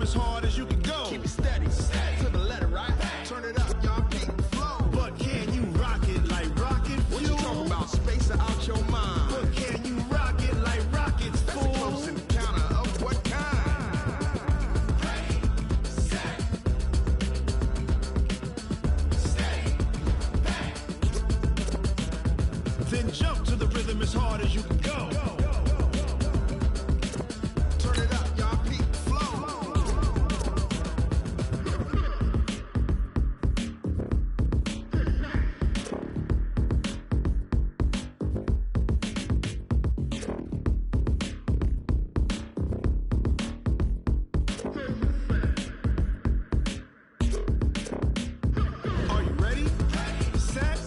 as hard as you can go. Keep it steady, to the letter, right? Turn it up, y'all keep the flow. But can you rock it like rocket fuel? What you talking about? Space out your mind. But can you rock it like rockets, fool? That's a close encounter of what kind? Ready, set, steady, back. Then jump to the rhythm as hard as you can go. Turn it up, y'all keep the flow. Are you ready? Set,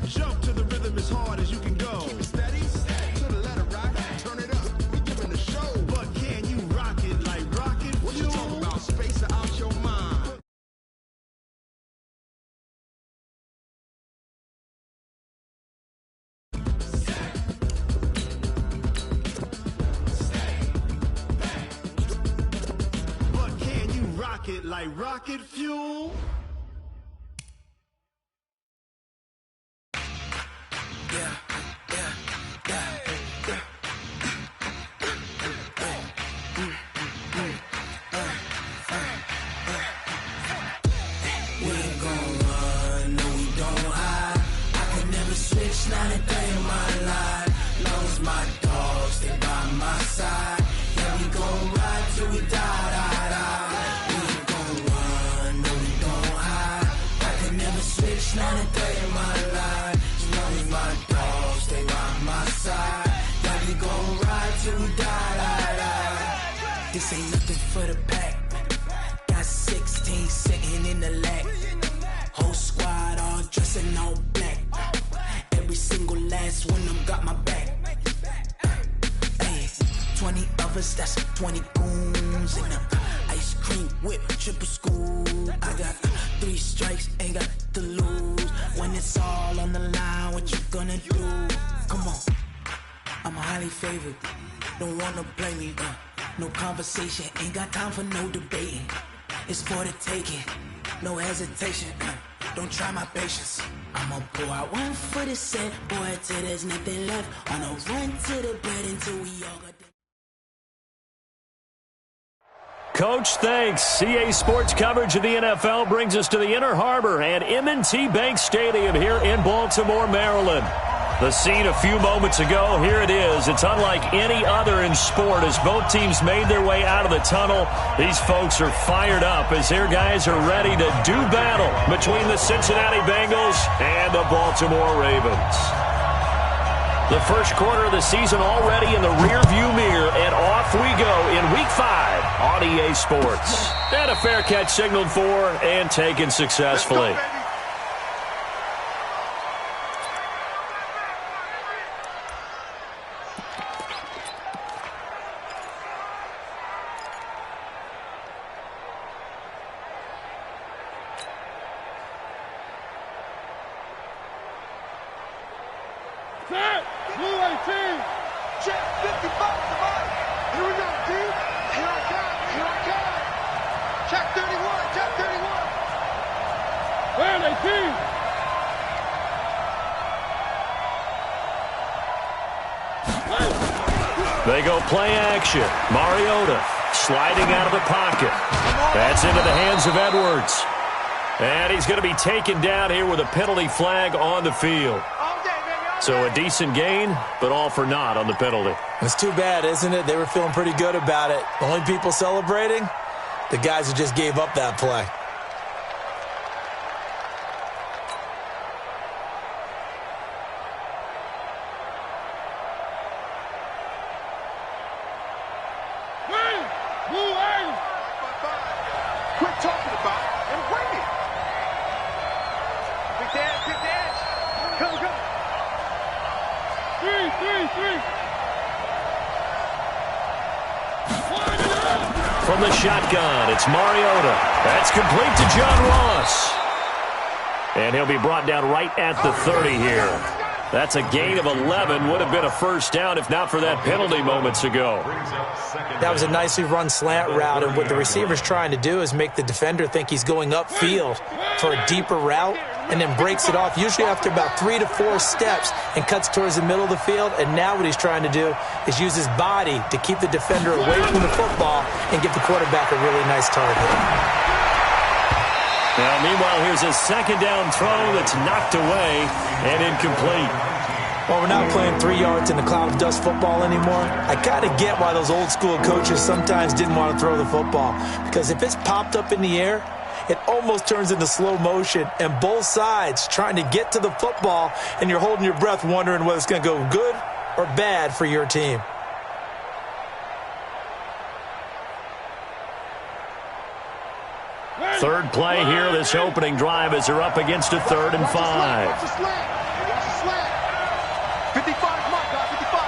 jump to the rhythm as hard as you can go. Keep it steady, to the letter, right? Turn it up, we giving the show. But can you rock it like rocket fuel? What you talking about? Space out your mind. But can you rock it like rocket fuel? We ain't gon' run, no we don't hide. I could never switch, not a day in my life. Long as my dogs, they by my side. Yeah, we gon' ride till we die, die, die. We ain't gon' run, no we don't hide. I could never switch, not a day in my life. As long as my dogs, they by my side. Yeah, we gon' ride till we die, die, die. This ain't nothing for the pack. Got 16 sitting in the lag. Whole squad all dressed in all black. Every single last one of them got my back. Hey, 20 of us, that's 20 goons. And ice cream whip, triple scoop. I got 3 strikes, ain't got to lose. When it's all on the line, what you gonna do? Come on, I'm highly favored. Don't wanna blame me, no conversation, ain't got time for no debating. It's for the taking, no hesitation. Don't try my patience. I'ma pour out one for the set, boy, till there's nothing left. On a run to the bed until we all got the... Coach, thanks. CA Sports coverage of the NFL brings us to the Inner Harbor and M&T Bank Stadium here in Baltimore, Maryland. The scene a few moments ago, here it is. It's unlike any other in sport as both teams made their way out of the tunnel. These folks are fired up as their guys are ready to do battle between the Cincinnati Bengals and the Baltimore Ravens. The first quarter of the season already in the rearview mirror, and off we go in Week 5 on EA Sports. And a fair catch signaled for and taken successfully. Blue 18, check 55 somebody. Here we go, D. Here I come, here I come. Check 31, check 31. Where 18? They go play action. Mariota sliding out of the pocket. That's into the hands of Edwards. And he's going to be taken down here with a penalty flag on the field. So a decent gain, but all for naught on the penalty. It's too bad, isn't it? They were feeling pretty good about it. The only people celebrating, the guys who just gave up that play. Quit talking about it and bring it. Big dance. Come. 3. From the shotgun, it's Mariota. That's complete to John Ross. And he'll be brought down right at the 30 here. That's a gain of 11. Would have been a first down if not for that penalty moments ago. That was a nicely run slant route, and what the receiver's trying to do is make the defender think he's going upfield for a deeper route, and then breaks it off, usually after about 3 to 4 steps, and cuts towards the middle of the field. And now what he's trying to do is use his body to keep the defender away from the football and give the quarterback a really nice target. Now, meanwhile, here's a second down throw that's knocked away and incomplete. Well, we're not playing 3 yards in the cloud of dust football anymore. I kind of get why those old school coaches sometimes didn't want to throw the football, because if it's popped up in the air, it almost turns into slow motion, and both sides trying to get to the football, and you're holding your breath wondering whether it's going to go good or bad for your team. Third play here, this opening drive, as they're up against a 3rd and 5. Watch the slant. 55, come on, guys, 55.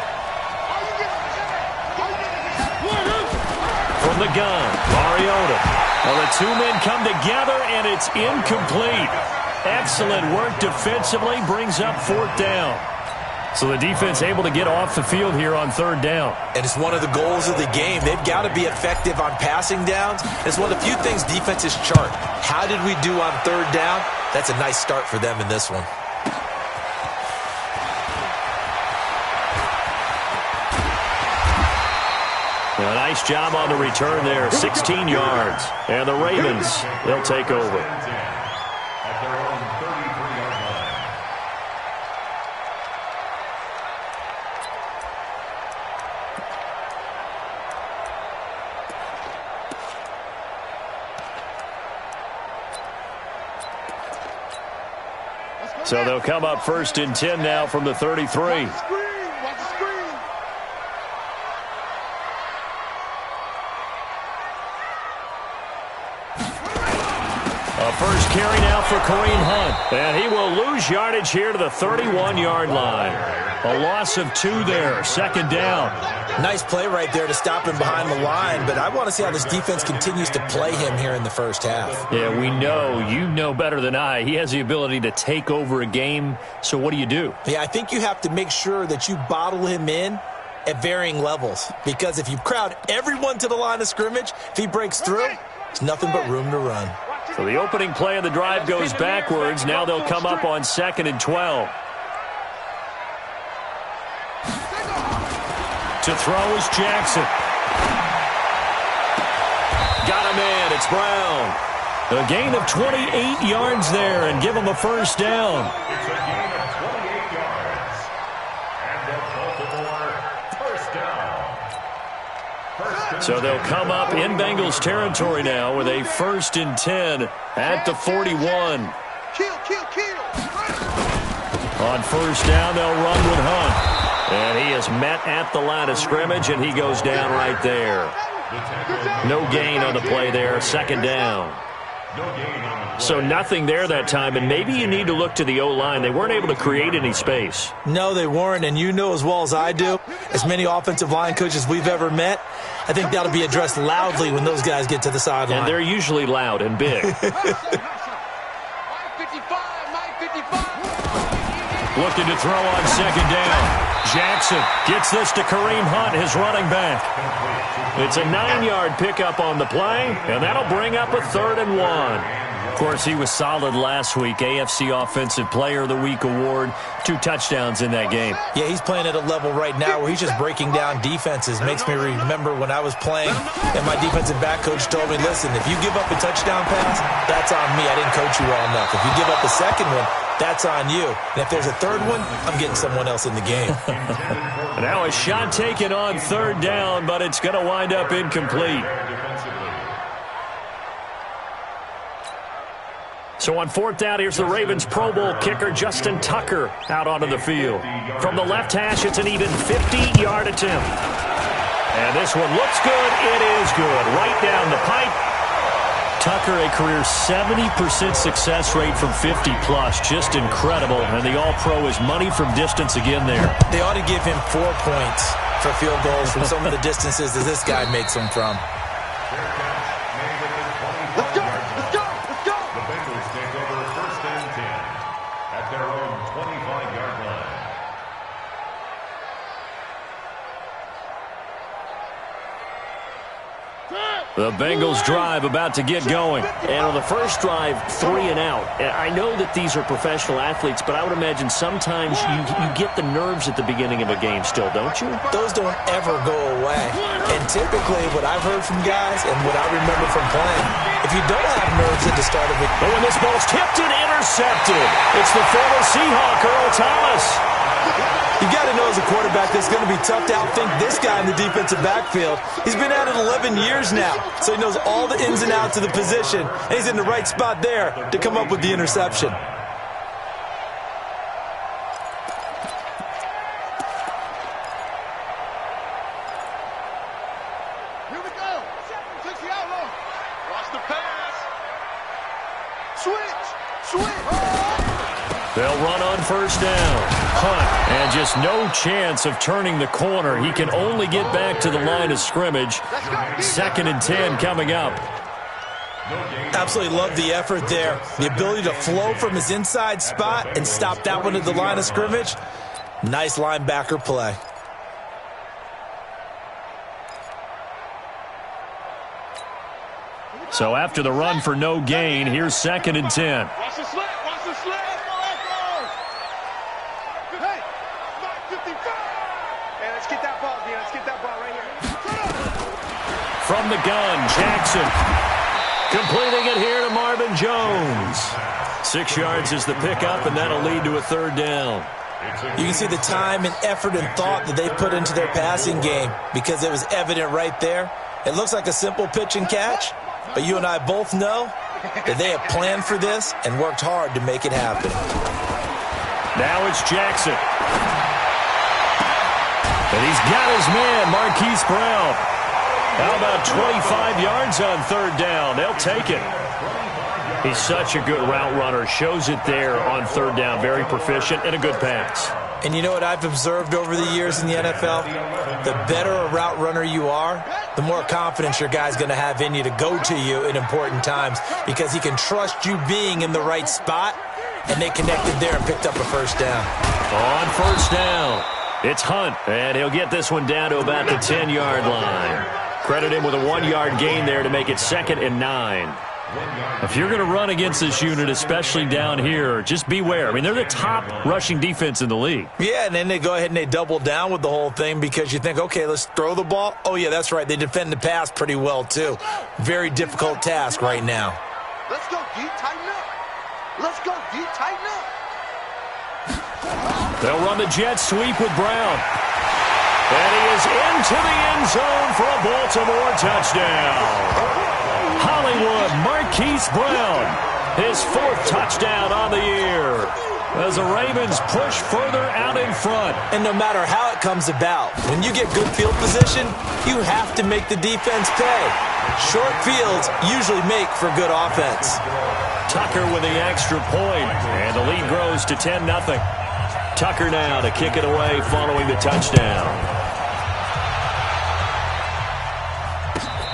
From the gun, Mariota. Well, the two men come together, and it's incomplete. Excellent work defensively, brings up 4th down. So the defense able to get off the field here on 3rd down. And it's one of the goals of the game. They've got to be effective on passing downs. It's one of the few things defenses chart. How did we do on 3rd down? That's a nice start for them in this one. A nice job on the return there, 16 yards. And the Ravens, they'll take over. So they'll come up 1st and 10 now from the 33. A first carry now for Kareem Hunt. And he will lose yardage here to the 31-yard line. A loss of 2 there, 2nd down. Nice play right there to stop him behind the line, but I want to see how this defense continues to play him here in the first half. Yeah, we know. You know better than I. He has the ability to take over a game, so what do you do? Yeah, I think you have to make sure that you bottle him in at varying levels, because if you crowd everyone to the line of scrimmage, if he breaks through, there's nothing but room to run. So the opening play of the drive goes backwards. Now they'll come up on 2nd and 12. To throw is Jackson. Got him in. It's Brown. A gain of 28 yards there and give him a first down. It's a gain of 28 yards. And they'll call for first down. So they'll come up in Bengals territory now with a 1st and 10 at the 41. Kill. On first down, they'll run with Hunt. And he is met at the line of scrimmage, and he goes down right there. No gain on the play there, 2nd down. So nothing there that time, and maybe you need to look to the O-line. They weren't able to create any space. No, they weren't, and you know as well as I do, as many offensive line coaches we've ever met, I think that'll be addressed loudly when those guys get to the sideline. And they're usually loud and big. Looking to throw on 2nd down. Jackson gets this to Kareem Hunt, his running back. It's a 9-yard pickup on the play, and that'll bring up a 3rd and 1. Of course, he was solid last week. AFC Offensive Player of the Week award. 2 touchdowns in that game. Yeah, he's playing at a level right now where he's just breaking down defenses. Makes me remember when I was playing and my defensive back coach told me, listen, if you give up a touchdown pass, that's on me. I didn't coach you well enough. If you give up a second one, that's on you. And if there's a third one, I'm getting someone else in the game. Now a shot taken on 3rd down, but it's going to wind up incomplete. So on 4th down, here's the Ravens Pro Bowl kicker, Justin Tucker, out onto the field. From the left hash, it's an even 50-yard attempt. And this one looks good. It is good. Right down the pipe. Tucker, a career 70% success rate from 50-plus. Just incredible. And the All-Pro is money from distance again there. They ought to give him 4 points for field goals from some of the distances that this guy makes them from. Let's go. The Bengals take over 1st and 10 at their own 25-yard line. The Bengals drive about to get going. And on the first drive, 3 and out. And I know that these are professional athletes, but I would imagine sometimes you get the nerves at the beginning of a game still, don't you? Those don't ever go away. And typically, what I've heard from guys and what I remember from playing, if you don't have nerves at the start of it. But when this ball's tipped and intercepted, it's the former Seahawk, Earl Thomas. You got to know as a quarterback that it's going to be tough to outthink this guy in the defensive backfield. He's been at it 11 years now, so he knows all the ins and outs of the position, and he's in the right spot there to come up with the interception. Here we go. Takes the outlaw. Watch the pass. Switch. They'll run on first down. Hunt, and just no chance of turning the corner. He can only get back to the line of scrimmage. 2nd and 10 coming up. Absolutely love the effort there. The ability to flow from his inside spot and stop that one at the line of scrimmage. Nice linebacker play. So after the run for no gain, here's 2nd and 10. Watch the slant. Hey, 55. Hey, let's get that ball, Dean. Let's get that ball right here. From the gun, Jackson. Completing it here to Marvin Jones. 6 yards is the pickup, and that'll lead to a 3rd down. You can see the time and effort and thought that they put into their passing game because it was evident right there. It looks like a simple pitch and catch, but you and I both know that they have planned for this and worked hard to make it happen. Now it's Jackson. And he's got his man, Marquise Brown. How about 25 yards on 3rd down? They'll take it. He's such a good route runner. Shows it there on 3rd down. Very proficient and a good pass. And you know what I've observed over the years in the NFL? The better a route runner you are, the more confidence your guy's going to have in you to go to you in important times because he can trust you being in the right spot, and they connected there and picked up a 1st down. On 1st down, it's Hunt, and he'll get this one down to about the 10-yard line. Credit him with a 1-yard gain there to make it 2nd and 9. If you're going to run against this unit, especially down here, just beware. I mean, they're the top rushing defense in the league. Yeah, and then they go ahead and they double down with the whole thing because you think, okay, let's throw the ball. Oh, yeah, that's right. They defend the pass pretty well, too. Very difficult task right now. Let's go, D. Tighten up. Let's go, D. Tighten up. They'll run the jet sweep with Brown. And he is into the end zone for a Baltimore touchdown. Hollywood, Marquise Brown, his 4th touchdown on the year as the Ravens push further out in front. And no matter how it comes about, when you get good field position, you have to make the defense pay. Short fields usually make for good offense. Tucker with the extra point, and the lead grows to 10-0. Tucker now to kick it away following the touchdown.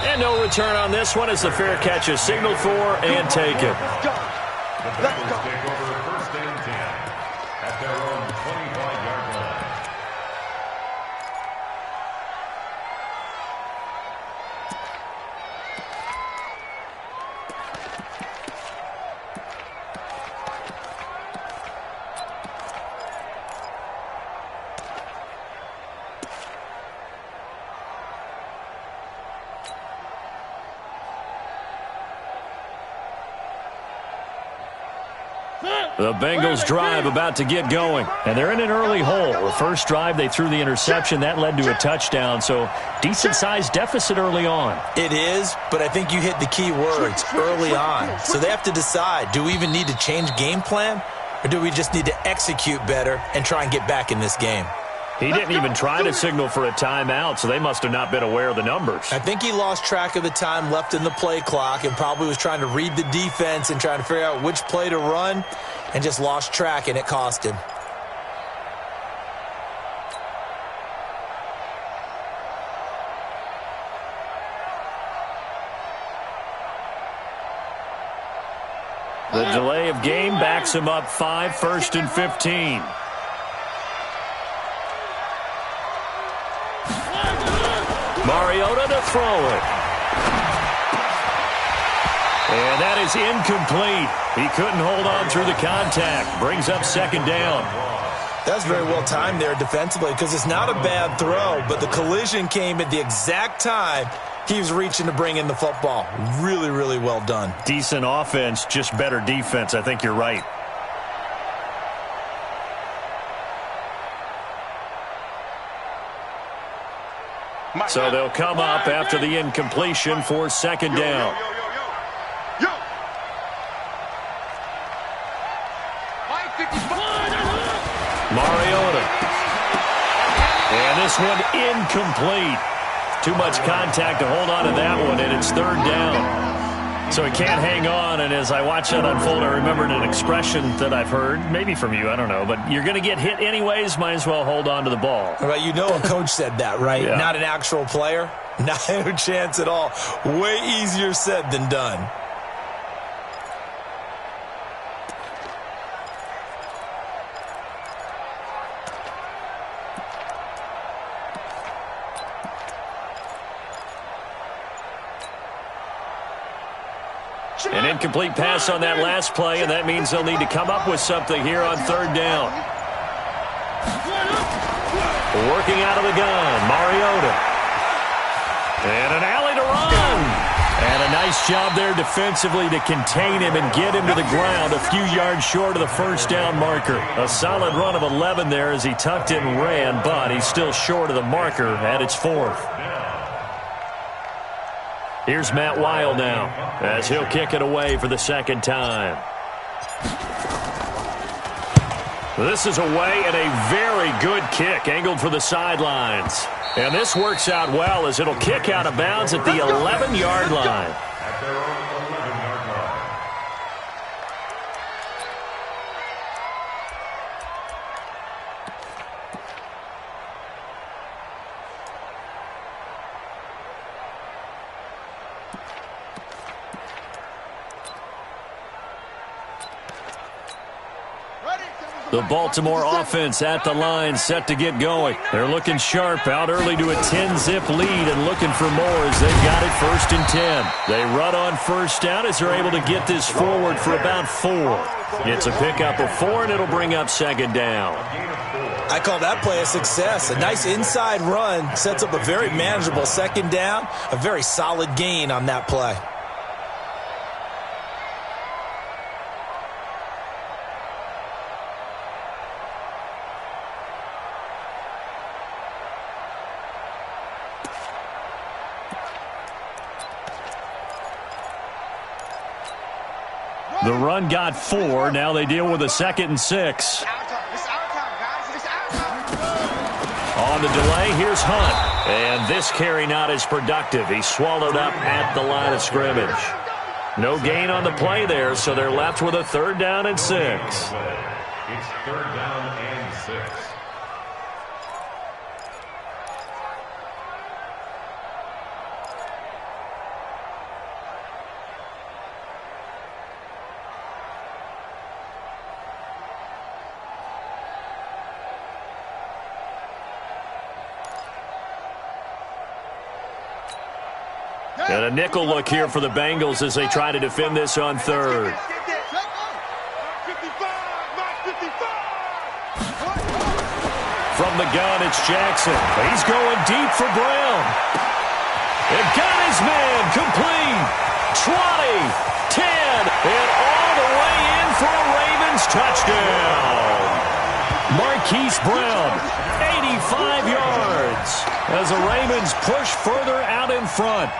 And no return on this one as the fair catch is signaled for and taken. The Bengals take over 1st and 10 at their own 25-yard line. The Bengals drive about to get going, and they're in an early hole. The first drive, they threw the interception. That led to a touchdown, so decent-sized deficit early on. It is, but I think you hit the key words, early on. So they have to decide, do we even need to change game plan, or do we just need to execute better and try and get back in this game? He didn't even try to signal for a timeout, so they must have not been aware of the numbers. I think he lost track of the time left in the play clock and probably was trying to read the defense and trying to figure out which play to run and just lost track, and it cost him. The delay of game backs him up 5, 1st and 15. Mariota to throw it. And that is incomplete. He couldn't hold on through the contact. Brings up second down. That's very well timed there defensively because it's not a bad throw, but the collision came at the exact time he was reaching to bring in the football. Really, really well done. Decent offense, just better defense. I think you're right. So they'll come up after the incompletion for second down. Mariota. And this one incomplete. Too much contact to hold on to that one, and it's third down. So he can't hang on, and as I watch that unfold, I remembered an expression that I've heard, maybe from you, I don't know, but you're going to get hit anyways, might as well hold on to the ball. Well, you know a coach said that, right? Yeah. Not an actual player? Not a chance at all. Way easier said than done. An incomplete pass on that last play, and that means they'll need to come up with something here on third down. Working out of the gun, Mariota. And an alley to run. And a nice job there defensively to contain him and get him to the ground a few yards short of the first down marker. A solid run of 11 there as he tucked it and ran, but he's still short of the marker at its fourth. Here's Matt Weil now as he'll kick it away for the second time. This is away and a very good kick angled for the sidelines. And this works out well as it'll kick out of bounds at the 11-yard line. At their own 11-yard line. The Baltimore offense at the line, set to get going. They're looking sharp, out early to a 10-zip lead and looking for more as they've got it 1st and 10. They run on first down as they're able to get this forward for about 4. It's a pickup of 4, and it'll bring up second down. I call that play a success. A nice inside run sets up a very manageable second down, a very solid gain on that play. The run got 4. Now they deal with a 2nd and 6. On the delay, here's Hunt. And this carry not as productive. He's swallowed up at the line of scrimmage. No gain on the play there, so they're left with a 3rd down and 6. It's 3rd down and 6. And a nickel look here for the Bengals as they try to defend this on 3rd. From the gun, it's Jackson. He's going deep for Brown. And got his man complete. 20, 10, and all the way in for a Ravens touchdown. Marquise Brown, 85 yards as the Ravens push further out in front.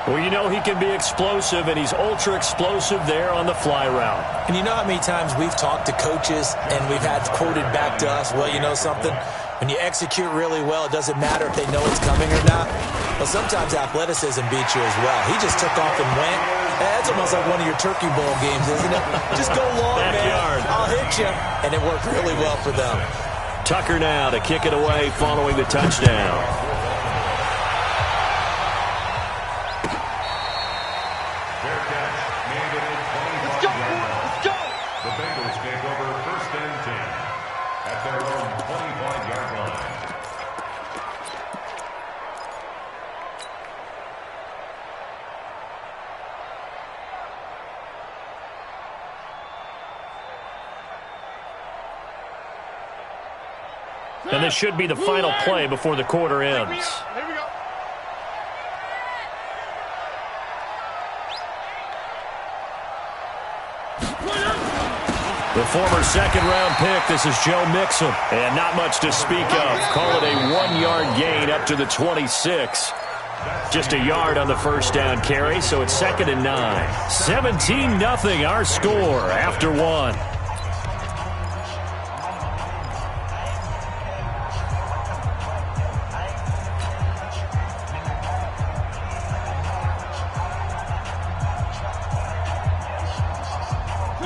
Well, you know he can be explosive, and he's ultra-explosive there on the fly route. And you know how many times we've talked to coaches and we've had quoted back to us, well, you know something? When you execute really well, it doesn't matter if they know it's coming or not. Well, sometimes athleticism beats you as well. He just took off and went. That's almost like one of your Turkey Bowl games, isn't it? Just go long, Backyard. man. I'll hit you. And it worked really well for them. Tucker now to kick it away following the touchdown. The Bengals take over 1st and 10 at their own 25-yard line. And this should be the final play before the quarter ends. Here we go. The former second-round pick, this is Joe Mixon. And not much to speak of. Call it a 1-yard gain up to the 26. Just a yard on the first down carry, so it's 2nd and 9. 17-0 our score after 1.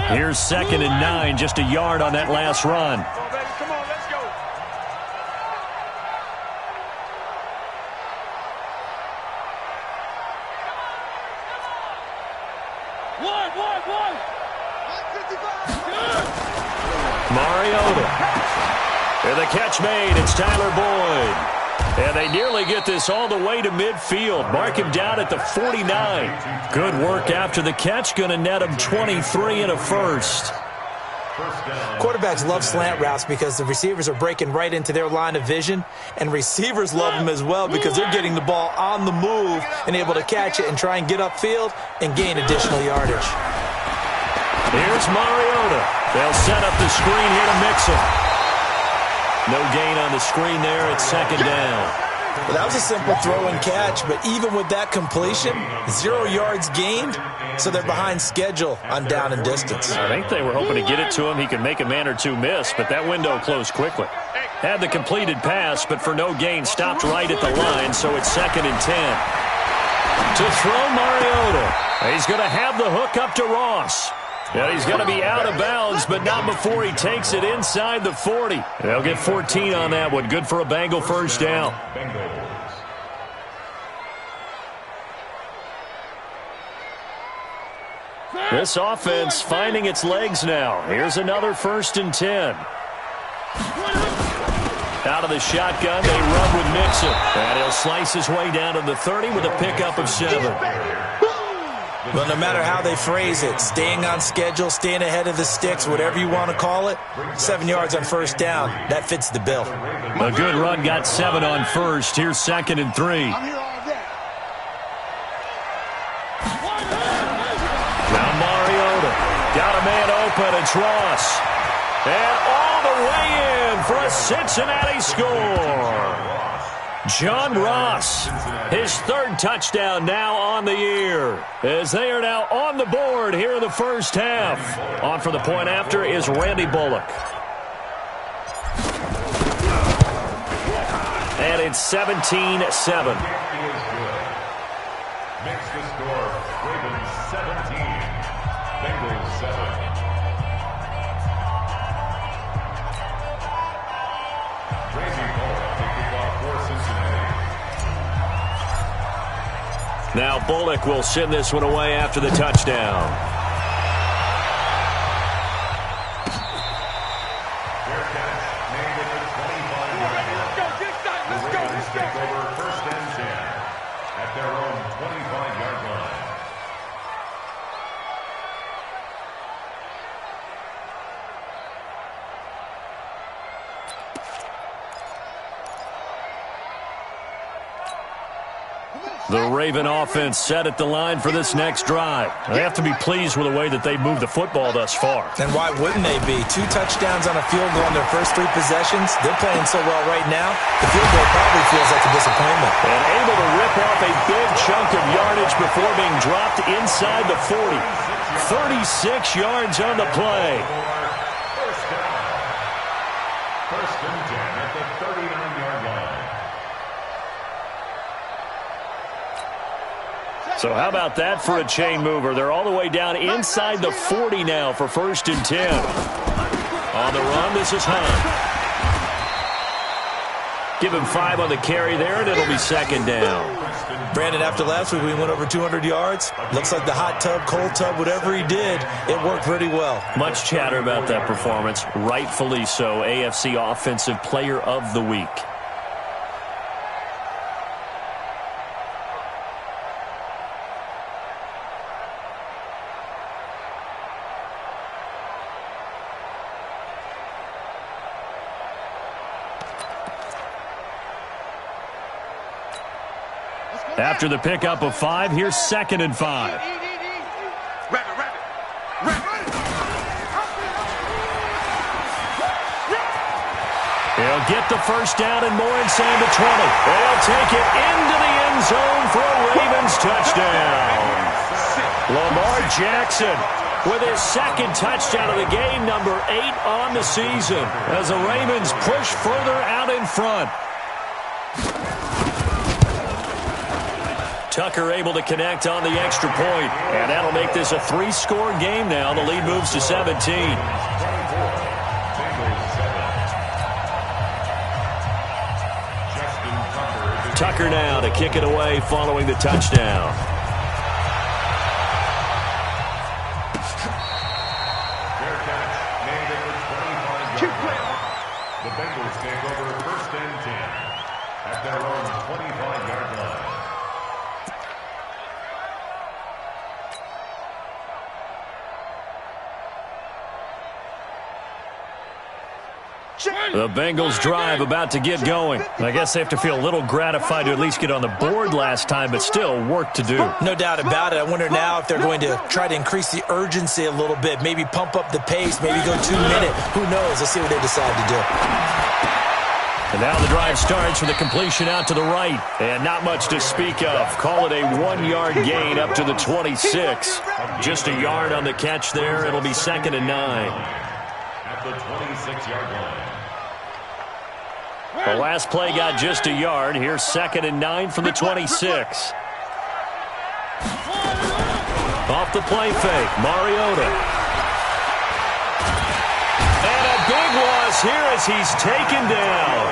Here's 2nd and 9, just a yard on that last run. Come on, baby. Come on, let's go. One. 155. Mariota. And the catch made. It's Tyler Boyd. And they nearly get this all the way to midfield. Mark him down at the 49. Good work after the catch. Going to net him 23 and a first. Quarterbacks love slant routes because the receivers are breaking right into their line of vision, and receivers love them as well because they're getting the ball on the move and able to catch it and try and get upfield and gain additional yardage. Here's Mariota. They'll set up the screen here to Mixon. No gain on the screen there. It's 2nd down. Well, that was a simple throw and catch, but even with that completion, 0 yards gained, so they're behind schedule on down and distance. I think they were hoping to get it to him. He could make a man or two miss, but that window closed quickly. Had the completed pass, but for no gain, stopped right at the line, so it's 2nd and 10. To throw Mariota. He's going to have the hook up to Ross. And he's going to be out of bounds, but not before he takes it inside the 40. They'll get 14 on that one. Good for a Bengal first down. This offense finding its legs now. Here's another 1st and 10. Out of the shotgun, they run with Mixon. And he'll slice his way down to the 30 with a pickup of 7. Well, no matter how they phrase it, staying on schedule, staying ahead of the sticks, whatever you want to call it, 7 yards on first down, that fits the bill. A good run got 7 on first. Here's 2nd and 3. Now Mariota. Got a man open. It's Ross. And all the way in for a Cincinnati score. John Ross, his 3rd touchdown now on the year, as they are now on the board here in the first half. On for the point after is Randy Bullock. And it's 17-7. Makes the score Ravens 17, Bengals 7. Randy Bullock taking off for Cincinnati. Now Bullock will send this one away after the touchdown. Fair catch made at the 25-yard line. The Ravens take over 1st and 10 at their own 25-yard line. The Raven offense set at the line for this next drive. They have to be pleased with the way that they moved the football thus far. And why wouldn't they be? 2 touchdowns on a field goal in their first 3 possessions. They're playing so well right now, the field goal probably feels like a disappointment. And able to rip off a big chunk of yardage before being dropped inside the 40. 36 yards on the play. First down. 1st and 10 at the 39-yard line. So how about that for a chain mover? They're all the way down inside the 40 now for 1st and 10. On the run, this is Hunt. Give him 5 on the carry there, and it'll be 2nd down. Brandon, after last week we went over 200 yards. Looks like the hot tub, cold tub, whatever he did, it worked pretty well. Much chatter about that performance. Rightfully so. AFC Offensive Player of the Week. After the pickup of 5, here's 2nd and 5. He'll get the first down and more inside the 20. They'll take it into the end zone for a Ravens touchdown. Lamar Jackson with his 2nd touchdown of the game, number 8 on the season, as the Ravens push further out in front. Tucker able to connect on the extra point, and that'll make this a 3-score game now. The lead moves to 17. Tucker now to kick it away following the touchdown. Fair catch, made at the 25-yard line. The Bengals take over 1st and 10 at their own 25-yard line. The Bengals drive about to get going. I guess they have to feel a little gratified to at least get on the board last time, but still work to do. No doubt about it. I wonder now if they're going to try to increase the urgency a little bit, maybe pump up the pace, maybe go 2-minute. Who knows? Let's see what they decide to do. And now the drive starts with a completion out to the right. And not much to speak of. Call it a 1-yard gain up to the 26. Just a yard on the catch there. It'll be 2nd and 9. At the 26-yard line. The last play got just a yard. Here's 2nd and 9 from the 26. Off the play fake, Mariota. And a big loss here as he's taken down.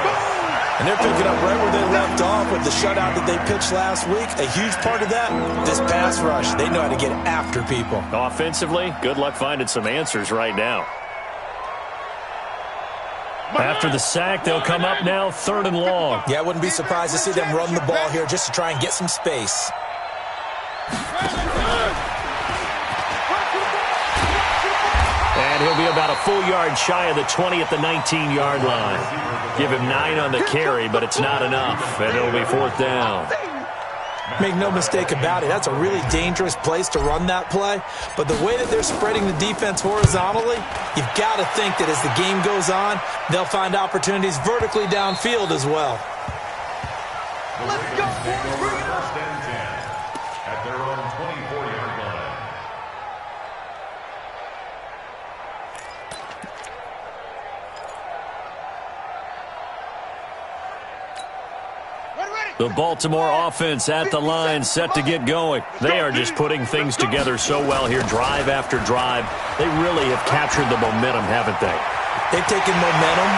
And they're picking up right where they left off with the shutout that they pitched last week. A huge part of that, this pass rush. They know how to get after people. Offensively, good luck finding some answers right now. After the sack, they'll come up now 3rd and long. Yeah, I wouldn't be surprised to see them run the ball here just to try and get some space. And he'll be about a full yard shy of the 20 at the 19-yard line. Give him 9 on the carry, but it's not enough, and it'll be 4th down. Make no mistake about it, that's a really dangerous place to run that play. But the way that they're spreading the defense horizontally, you've got to think that as the game goes on, they'll find opportunities vertically downfield as well. Let's go, boys. Bring it up. 1st and 10 at their own 24-yard line. The Baltimore offense at the line, set to get going. They are just putting things together so well here, drive after drive. They really have captured the momentum, haven't they? They've taken momentum.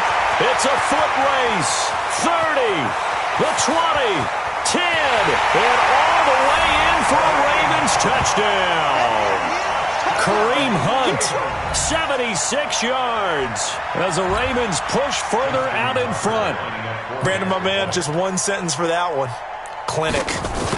It's a foot race. 30, the 20, 10, and all the way in for a Ravens touchdown. Kareem Hunt, 76 yards as the Ravens push further out in front. Brandon, my man, just one sentence for that one. Clinic.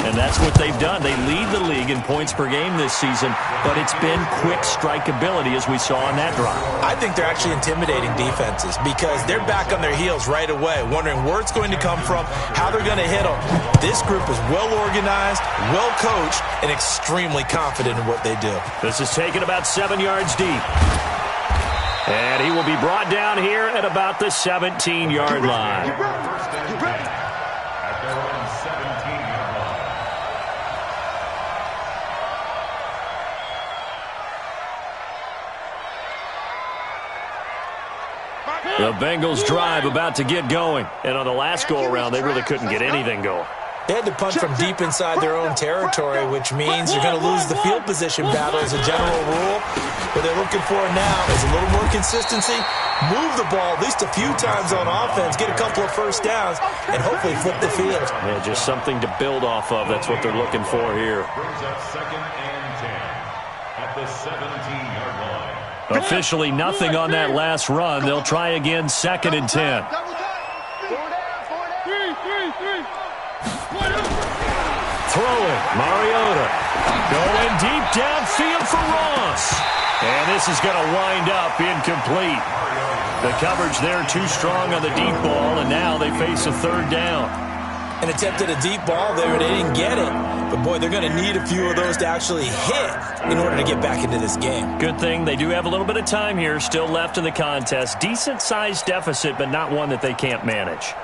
And that's what they've done. They lead the league in points per game this season, but it's been quick strikeability as we saw on that drive. I think they're actually intimidating defenses because they're back on their heels right away, wondering where it's going to come from, how they're going to hit them. This group is well organized, well coached, and extremely confident in what they do. This is taken about 7 yards deep. And he will be brought down here at about the 17-yard line. 1st and 10 at their own 17-yard line. The Bengals drive about to get going. And on the last go-around, they really couldn't get anything going. They had to punt from deep inside their own territory, which means you're going to lose the field position battle as a general rule. What they're looking for now is a little more consistency, move the ball at least a few times on offense, get a couple of first downs, and hopefully flip the field. Yeah, just something to build off of. That's what they're looking for here. Brings up 2nd and 10 at the 17-yard line. Officially nothing on that last run. They'll try again 2nd and 10. Throwing, Mariota. Going deep downfield for Ross. And this is going to wind up incomplete. The coverage there too strong on the deep ball, and now they face a 3rd down. and attempted a deep ball there. They didn't get it. But, boy, they're going to need a few of those to actually hit in order to get back into this game. Good thing they do have a little bit of time here still left in the contest. Decent-sized deficit, but not one that they can't manage.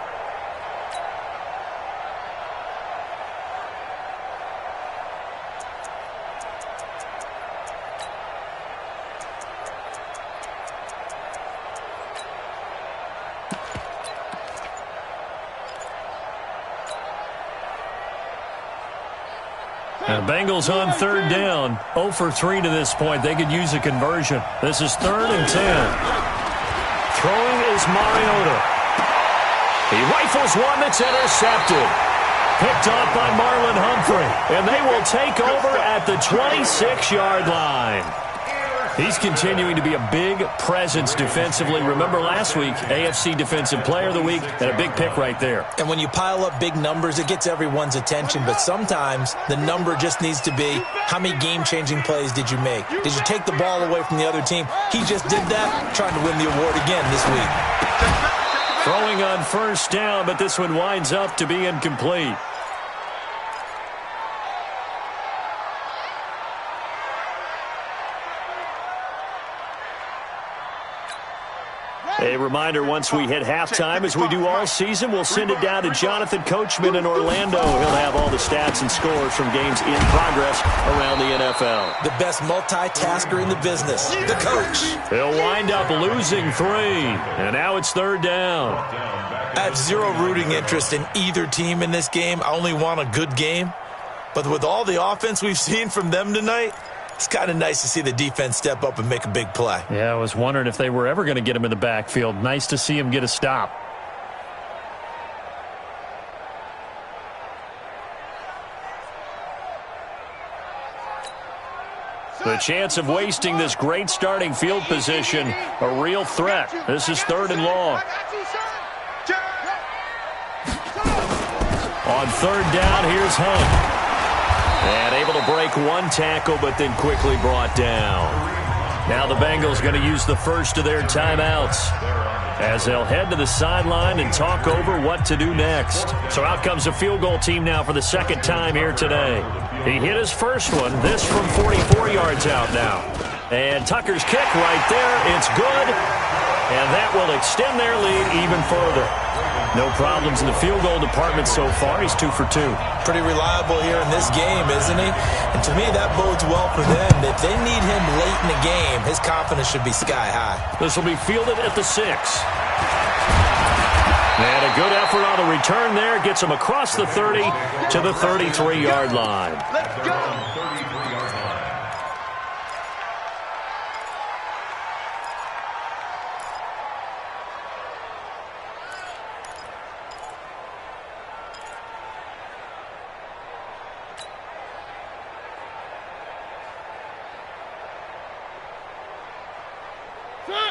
The Bengals on 3rd down. 0 for 3 to this point. They could use a conversion. This is 3rd and 10. Throwing is Mariota. He rifles one that's intercepted. Picked off by Marlon Humphrey. And they will take over at the 26-yard line. He's continuing to be a big presence defensively. Remember last week, AFC Defensive Player of the Week, and a big pick right there. And when you pile up big numbers, it gets everyone's attention. But sometimes the number just needs to be, how many game-changing plays did you make? Did you take the ball away from the other team? He just did that, trying to win the award again this week. Throwing on 1st down, but this one winds up to be incomplete. A reminder, once we hit halftime, as we do all season, we'll send it down to Jonathan Coachman in Orlando. He'll have all the stats and scores from games in progress around the NFL. The best multitasker in the business, the coach. He'll wind up losing 3, and now it's 3rd down. I have zero rooting interest in either team in this game. I only want a good game. But with all the offense we've seen from them tonight, it's kind of nice to see the defense step up and make a big play. Yeah, I was wondering if they were ever going to get him in the backfield. Nice to see him get a stop. The chance of wasting this great starting field position, a real threat. This is 3rd and long. On 3rd down, here's Hunt. And able to break one tackle, but then quickly brought down. Now the Bengals going to use the first of their timeouts as they'll head to the sideline and talk over what to do next. So out comes a field goal team now for the 2nd time here today. He hit his first one, this from 44 yards out now. And Tucker's kick right there, it's good. And that will extend their lead even further. No problems in the field goal department so far. He's 2 for 2. Pretty reliable here in this game, isn't he? And to me, that bodes well for them. If they need him late in the game, his confidence should be sky high. This will be fielded at the 6. And a good effort on the return there. Gets him across the 30 to the 33-yard line. Let's go.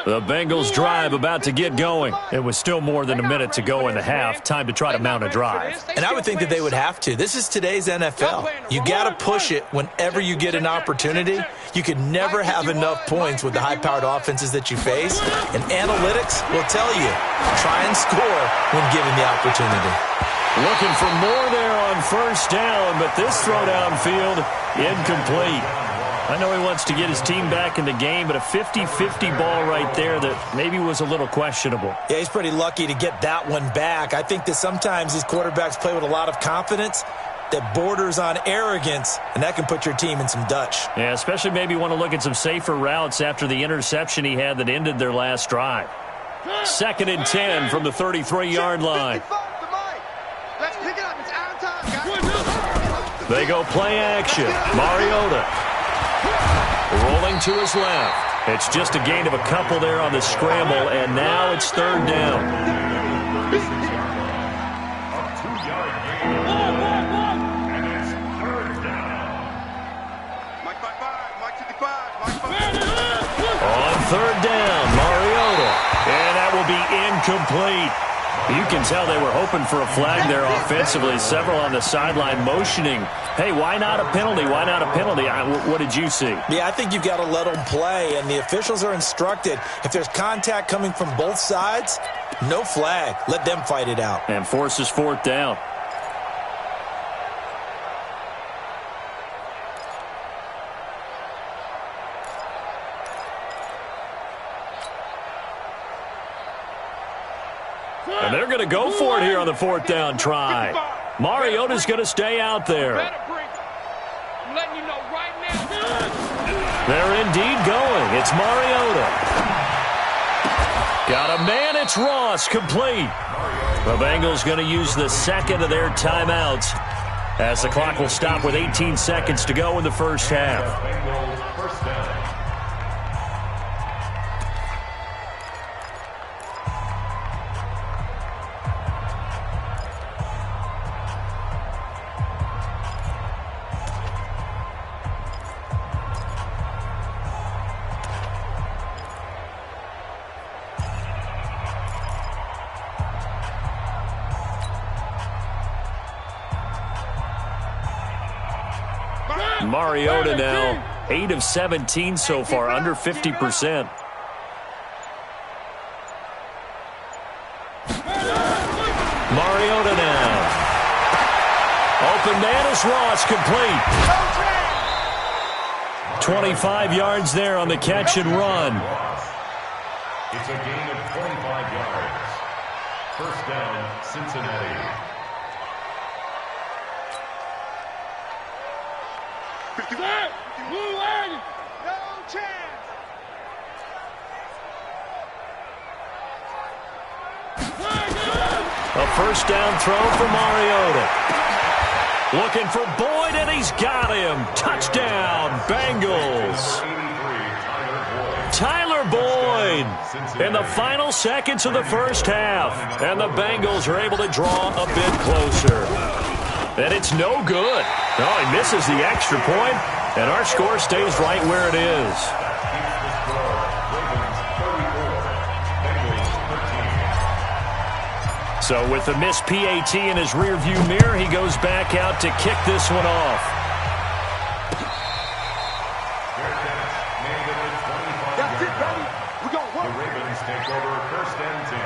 The Bengals drive about to get going. It was still more than a minute to go in the half. Time to try to mount a drive. And I would think that they would have to. This is today's NFL. You got to push it whenever you get an opportunity. You can never have enough points with the high-powered offenses that you face. And analytics will tell you, try and score when given the opportunity. Looking for more there on 1st down, but this throw downfield incomplete. I know he wants to get his team back in the game, but a 50-50 ball right there that maybe was a little questionable. Yeah, he's pretty lucky to get that one back. I think that sometimes these quarterbacks play with a lot of confidence that borders on arrogance, and that can put your team in some Dutch. Yeah, especially maybe want to look at some safer routes after the interception he had that ended their last drive. 2nd and 10 from the 33-yard line. Let's pick it up. It's out of time, guys. They go play action. Mariota rolling to his left. It's just a gain of a couple there on the scramble, and now it's 3rd down. A 2-yard gain. And it's 3rd down. Mike 5-5, Mike 55, Mike 5. On 3rd down, Mariota. And that will be incomplete. You can tell they were hoping for a flag there offensively. Several on the sideline motioning. Hey, why not a penalty? Why not a penalty? What did you see? Yeah, I think you've got to let them play, and the officials are instructed. If there's contact coming from both sides, no flag. Let them fight it out. And forces 4th down. And they're going to go for it here on the 4th down try. Mariota's going to stay out there. They're indeed going. It's Mariota. Got a man. It's Ross. Complete. The Bengals going to use the second of their timeouts as the clock will stop with 18 seconds to go in the first half. Bengals first down. Mariota now 8 of 17 so far, under 50%. Mariota now. Open man is Ross, complete. 25 yards there on the catch and run. It's a gain of 25 yards. First down, Cincinnati. 55. No chance. A first down throw for Mariota. Looking for Boyd, and he's got him. Touchdown, Bengals. Tyler Boyd in the final seconds of the first half. And the Bengals are able to draw a bit closer. And it's no good. No, he misses the extra point, and our score stays right where it is. So with the missed PAT in his rearview mirror, he goes back out to kick this one off. That's it, baby. We gon' work. The Ravens take over first and 10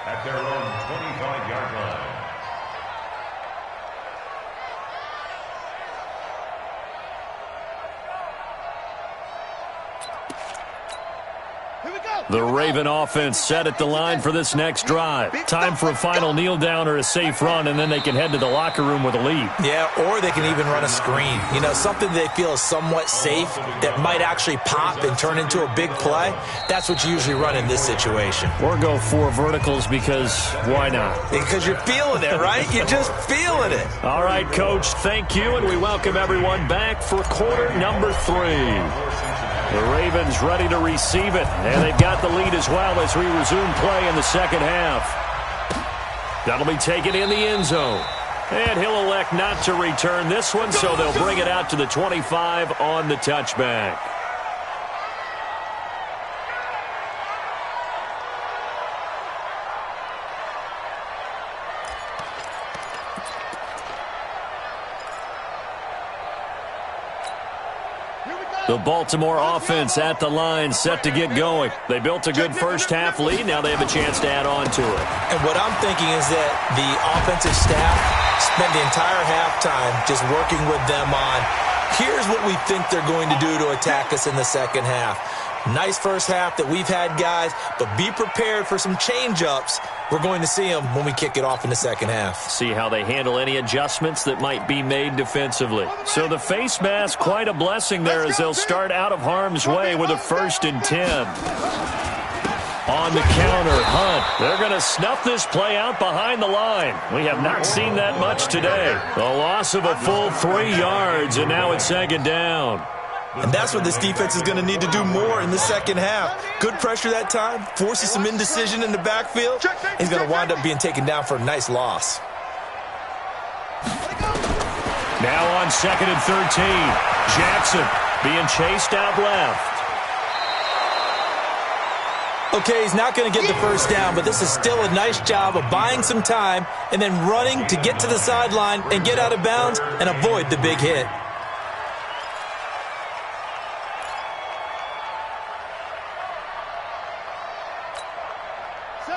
at their own 25-yard line. The Raven offense set at the line for this next drive. Time for a final kneel down or a safe run, and then they can head to the locker room with a lead. Yeah, or they can even run a screen. You know, something they feel is somewhat safe that might actually pop and turn into a big play. That's what you usually run in this situation. Or go 4 verticals because why not? Because you're feeling it, right? You're just feeling it. All right, Coach, thank you, and we welcome everyone back for quarter number 3. The Ravens ready to receive it, and they've got the lead as well as we resume play in the second half. That'll be taken in the end zone. And he'll elect not to return this one, so they'll bring it out to the 25 on the touchback. The Baltimore offense at the line, set to get going. They built a good first-half lead. Now they have a chance to add on to it. And what I'm thinking is that the offensive staff spent the entire halftime just working with them on, here's what we think they're going to do to attack us in the second half. Nice first half that we've had, guys, but be prepared for some change-ups. We're going to see them when we kick it off in the second half. See how they handle any adjustments that might be made defensively. So the face mask, quite a blessing there as they'll start out of harm's way with a 1st and 10. On the counter, Hunt. They're going to snuff this play out behind the line. We have not seen that much today. A loss of a full 3 yards, and now it's 2nd down. And that's what this defense is going to need to do more in the second half. Good pressure that time, forces some indecision in the backfield. He's going to wind up being taken down for a nice loss. Now on 2nd and 13. Jackson being chased out left. Okay, he's not going to get the first down, but this is still a nice job of buying some time and then running to get to the sideline and get out of bounds and avoid the big hit.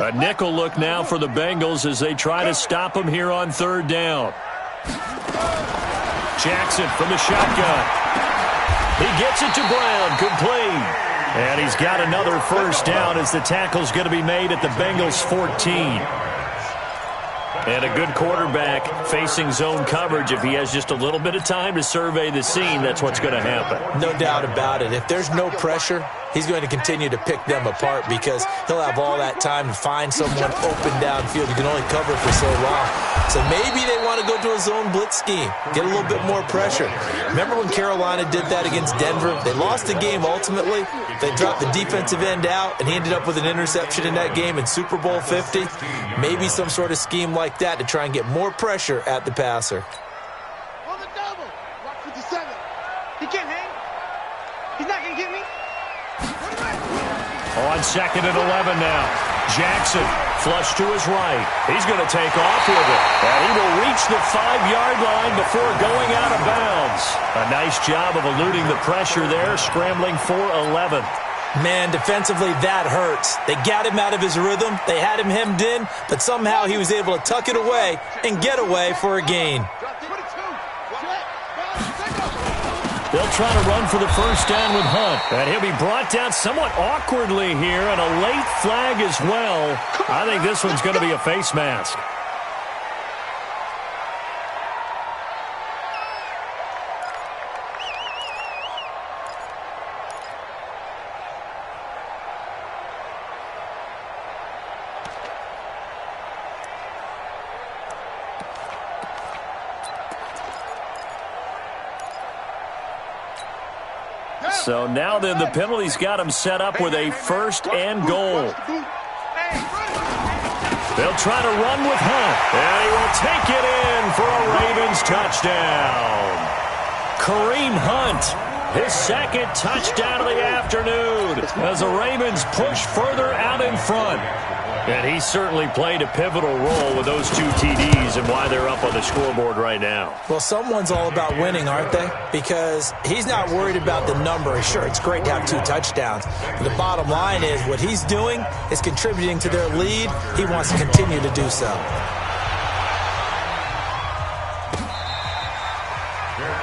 A nickel look now for the Bengals as they try to stop him here on 3rd down. Jackson from the shotgun. He gets it to Brown, complete. And he's got another first down as the tackle's going to be made at the Bengals 14. And a good quarterback facing zone coverage, if he has just a little bit of time to survey the scene, that's what's going to happen. No doubt about it. If there's no pressure, he's going to continue to pick them apart because he'll have all that time to find someone open downfield. You can only cover for so long. So maybe they want to go to a zone blitz scheme, get a little bit more pressure. Remember when Carolina did that against Denver? They lost the game ultimately. They dropped the defensive end out, and he ended up with an interception in that game in Super Bowl 50. Maybe some sort of scheme like that to try and get more pressure at the passer. On the double. Rock 57. He can't hang. He's not going to get me. On 2nd and 11 now. Jackson flush to his right. He's going to take off with it. And he will reach the 5-yard line before going out of bounds. A nice job of eluding the pressure there, scrambling for 11. Man, defensively, that hurts. They got him out of his rhythm. They had him hemmed in, but somehow he was able to tuck it away and get away for a gain. They'll try to run for the first down with Hunt. And he'll be brought down somewhat awkwardly here, and a late flag as well. I think this one's going to be a face mask. So now then the penalty's got him set up with a 1st and goal. They'll try to run with Hunt. And he will take it in for a Ravens touchdown. Kareem Hunt, his 2nd touchdown of the afternoon as the Ravens push further out in front. And he certainly played a pivotal role with those 2 TDs and why they're up on the scoreboard right now. Well, someone's all about winning, aren't they? Because he's not worried about the number. Sure, it's great to have 2 touchdowns. But the bottom line is what he's doing is contributing to their lead. He wants to continue to do so. Fair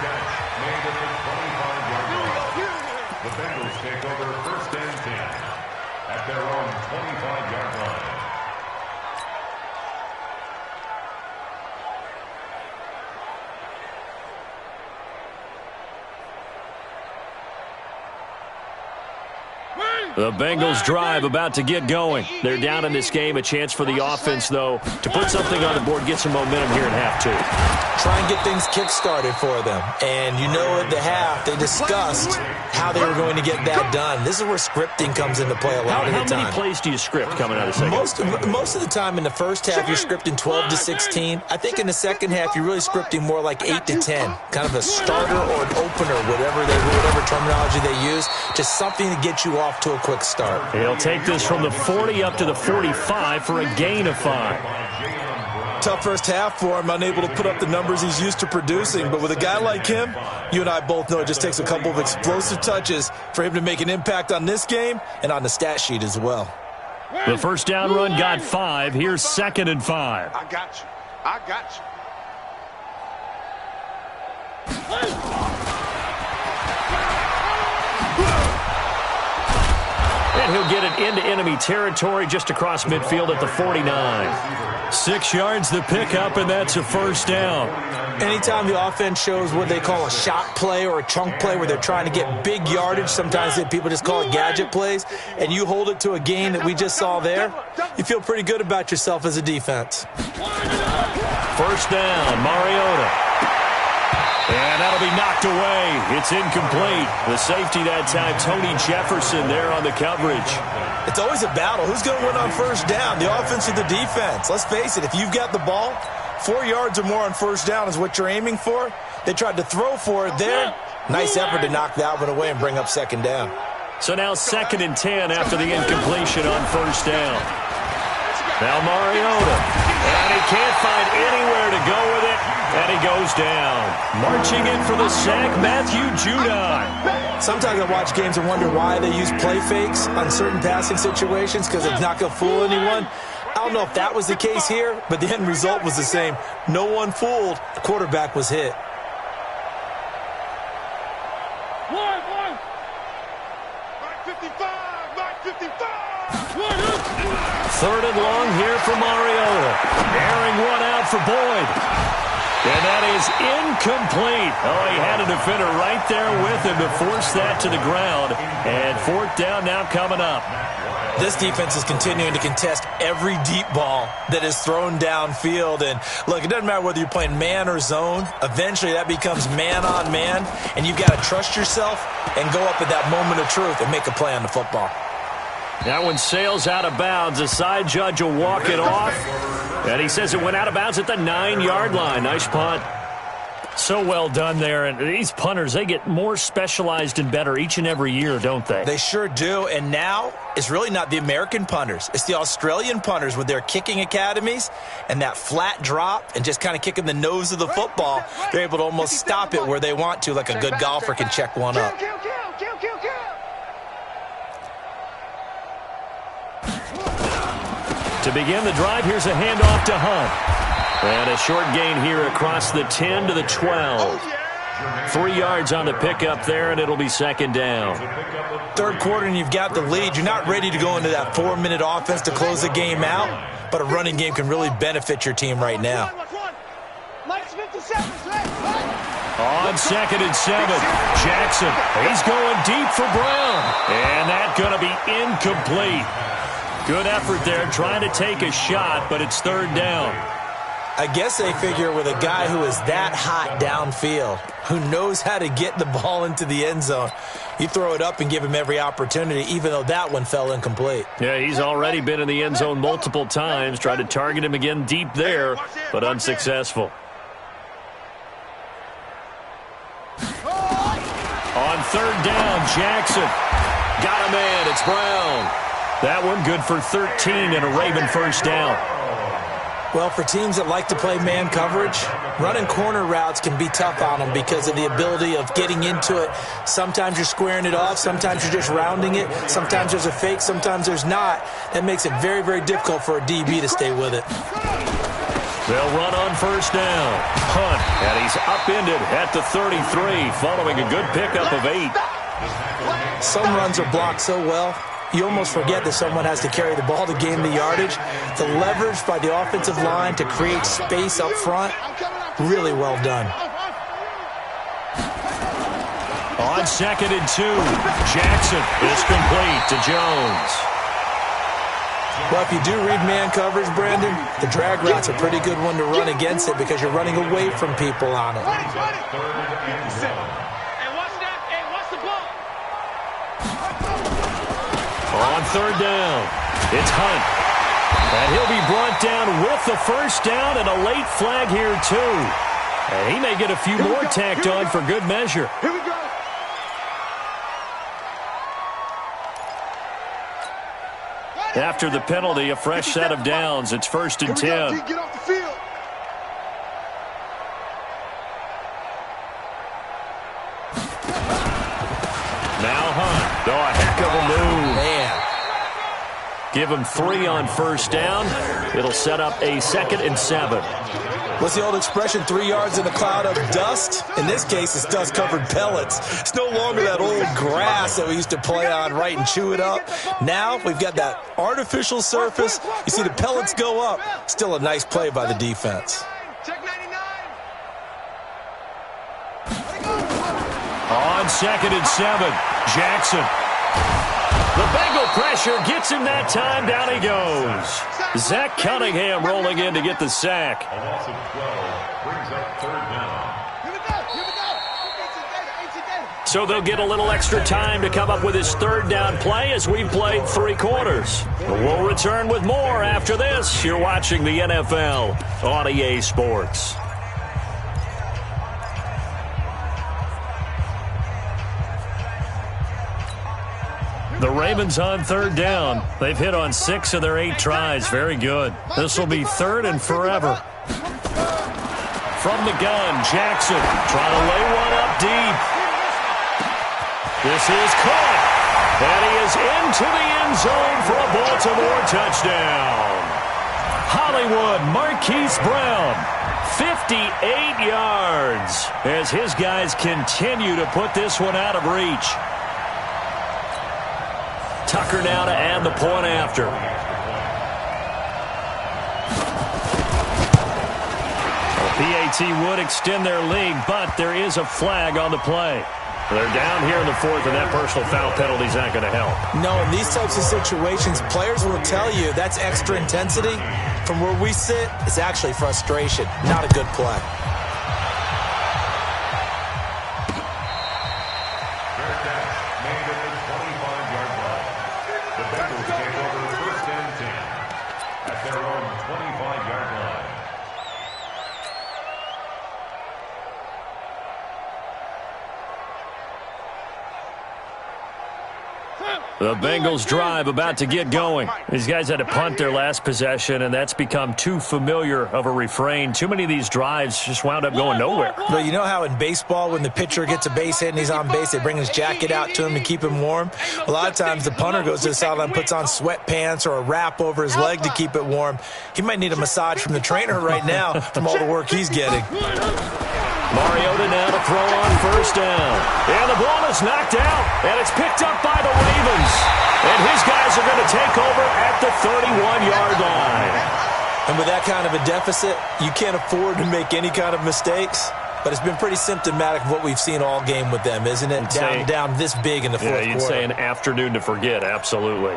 catch made at the 25-yard line. The Bengals take over 1st and 10 at their own 25-yard line. The Bengals drive about to get going. They're down in this game. A chance for the offense, though, to put something on the board, get some momentum here in half 2. Try and get things kick-started for them. And you know at the half, they discussed how they were going to get that done. This is where scripting comes into play a lot of the time. How many plays do you script coming out of the second? Most of the time in the first half, you're scripting 12 to 16. I think in the second half, you're really scripting more like 8 to 10. Kind of a starter or an opener, whatever terminology they use. Just something to get you off to a quick start. He'll take this from the 40 up to the 45 for a gain of 5. Tough first half for him, unable to put up the numbers he's used to producing. But with a guy like him, you and I both know it just takes a couple of explosive touches for him to make an impact on this game and on the stat sheet as well. The first down run got 5. Here's 2nd and 5. I got you. I got you. And he'll get it into enemy territory just across midfield at the 49. 6 yards the pickup, and that's a first down. Anytime the offense shows what they call a shot play or a chunk play where they're trying to get big yardage, sometimes people just call it gadget plays, and you hold it to a gain that we just saw there, you feel pretty good about yourself as a defense. First down, Mariota. And that'll be knocked away. It's incomplete. The safety that time, Tony Jefferson there on the coverage. It's always a battle. Who's going to win on first down, the offense or the defense? Let's face it, if you've got the ball, 4 yards or more on first down is what you're aiming for. They tried to throw for it there. Nice effort to knock that one away and bring up 2nd down. So now 2nd and 10 after the incompletion on first down. Now Mariota. And he can't find anywhere to go with it. And he goes down. Marching in for the sack, Matthew Judon. Sometimes I watch games and wonder why they use play fakes on certain passing situations because it's not going to fool anyone. I don't know if that was the case here, but the end result was the same. No one fooled. The quarterback was hit. Third and long here for Mariota. Airing one out for Boyd. And that is incomplete. Oh, he had a defender right there with him to force that to the ground. And fourth down now coming up. This defense is continuing to contest every deep ball that is thrown downfield. And, look, it doesn't matter whether you're playing man or zone. Eventually that becomes man on man, and you've got to trust yourself and go up at that moment of truth and make a play on the football. That one sails out of bounds. The side judge will walk it off. And he says it went out of bounds at the 9-yard line. Nice punt. So well done there. And these punters, they get more specialized and better each and every year, don't they? They sure do. And now it's really not the American punters. It's the Australian punters with their kicking academies and that flat drop and just kind of kicking the nose of the football. They're able to almost stop it where they want to, like a good golfer can check one up. To begin the drive, here's a handoff to Hunt. And a short gain here across the 10 to the 12. 3 yards on the pickup there, and it'll be second down. Third quarter, and you've got the lead. You're not ready to go into that 4-minute offense to close the game out, but a running game can really benefit your team right now. On 2nd and 7, Jackson. He's going deep for Brown. And that's going to be incomplete. Good effort there, trying to take a shot, but it's third down. I guess they figure with a guy who is that hot downfield, who knows how to get the ball into the end zone, you throw it up and give him every opportunity, even though that one fell incomplete. Yeah, he's already been in the end zone multiple times, tried to target him again deep there, but unsuccessful. On third down, Jackson. Got a man, it's Brown. That one good for 13 and a Raven first down. Well, for teams that like to play man coverage, running corner routes can be tough on them because of the ability of getting into it. Sometimes you're squaring it off. Sometimes you're just rounding it. Sometimes there's a fake. Sometimes there's not. That makes it very, very difficult for a DB to stay with it. They'll run on first down. Hunt, and he's upended at the 33 following a good pickup of 8. Some runs are blocked so well, you almost forget that someone has to carry the ball to gain the yardage. The leverage by the offensive line to create space up front, really well done. On 2nd and 2, Jackson is complete to Jones. Well, if you do read man coverage, Brandon, the drag route's a pretty good one to run against it because you're running away from people on it. On third down, it's Hunt. And he'll be brought down with the first down and a late flag here, too. And he may get a few more tacked on for good measure. Here we go. After the penalty, a fresh set of downs. It's 1st and 10. Get off the field. Now Hunt. Oh, a heck of a move. Man. Give him 3 on first down. It'll set up a 2nd and 7. What's the old expression, 3 yards in a cloud of dust? In this case, it's dust-covered pellets. It's no longer that old grass that we used to play on, right, and chew it up. Now we've got that artificial surface. You see the pellets go up. Still a nice play by the defense. Check 99. On 2nd and 7, Jackson. The Bengal pressure gets him that time. Down he goes. Zach Cunningham rolling in to get the sack. A loss of 12 brings up third down. Here we go. So they'll get a little extra time to come up with his third down play as we've played 3 quarters. We'll return with more after this. You're watching the NFL on EA Sports. The Ravens on third down. They've hit on 6 of their 8 tries. Very good. This will be 3rd and forever. From the gun, Jackson trying to lay one up deep. This is caught. And he is into the end zone for a Baltimore touchdown. Hollywood Marquise Brown, 58 yards as his guys continue to put this one out of reach. Tucker now to add the point after. PAT would extend their lead, but there is a flag on the play. They're down here in the fourth, and that personal foul penalty is not going to help. No, in these types of situations, players will tell you that's extra intensity. From where we sit, it's actually frustration, not a good play. Made at the 25-yard line. The Bengals take over first and 10 at their own 25-yard line. The Bengals drive about to get going. These guys had to punt their last possession, and that's become too familiar of a refrain. Too many of these drives just wound up going nowhere. But you know how in baseball, when the pitcher gets a base hit and he's on base, they bring his jacket out to him to keep him warm? A lot of times the punter goes to the sideline, puts on sweatpants or a wrap over his leg to keep it warm. He might need a massage from the trainer right now from all the work he's getting. Mariota now to throw on first down. And the ball is knocked out, and it's picked up by the Ravens. And his guys are going to take over at the 31-yard line. And with that kind of a deficit, you can't afford to make any kind of mistakes. But it's been pretty symptomatic of what we've seen all game with them, isn't it? Down this big in the fourth quarter. Yeah, you'd say an afternoon to forget, absolutely.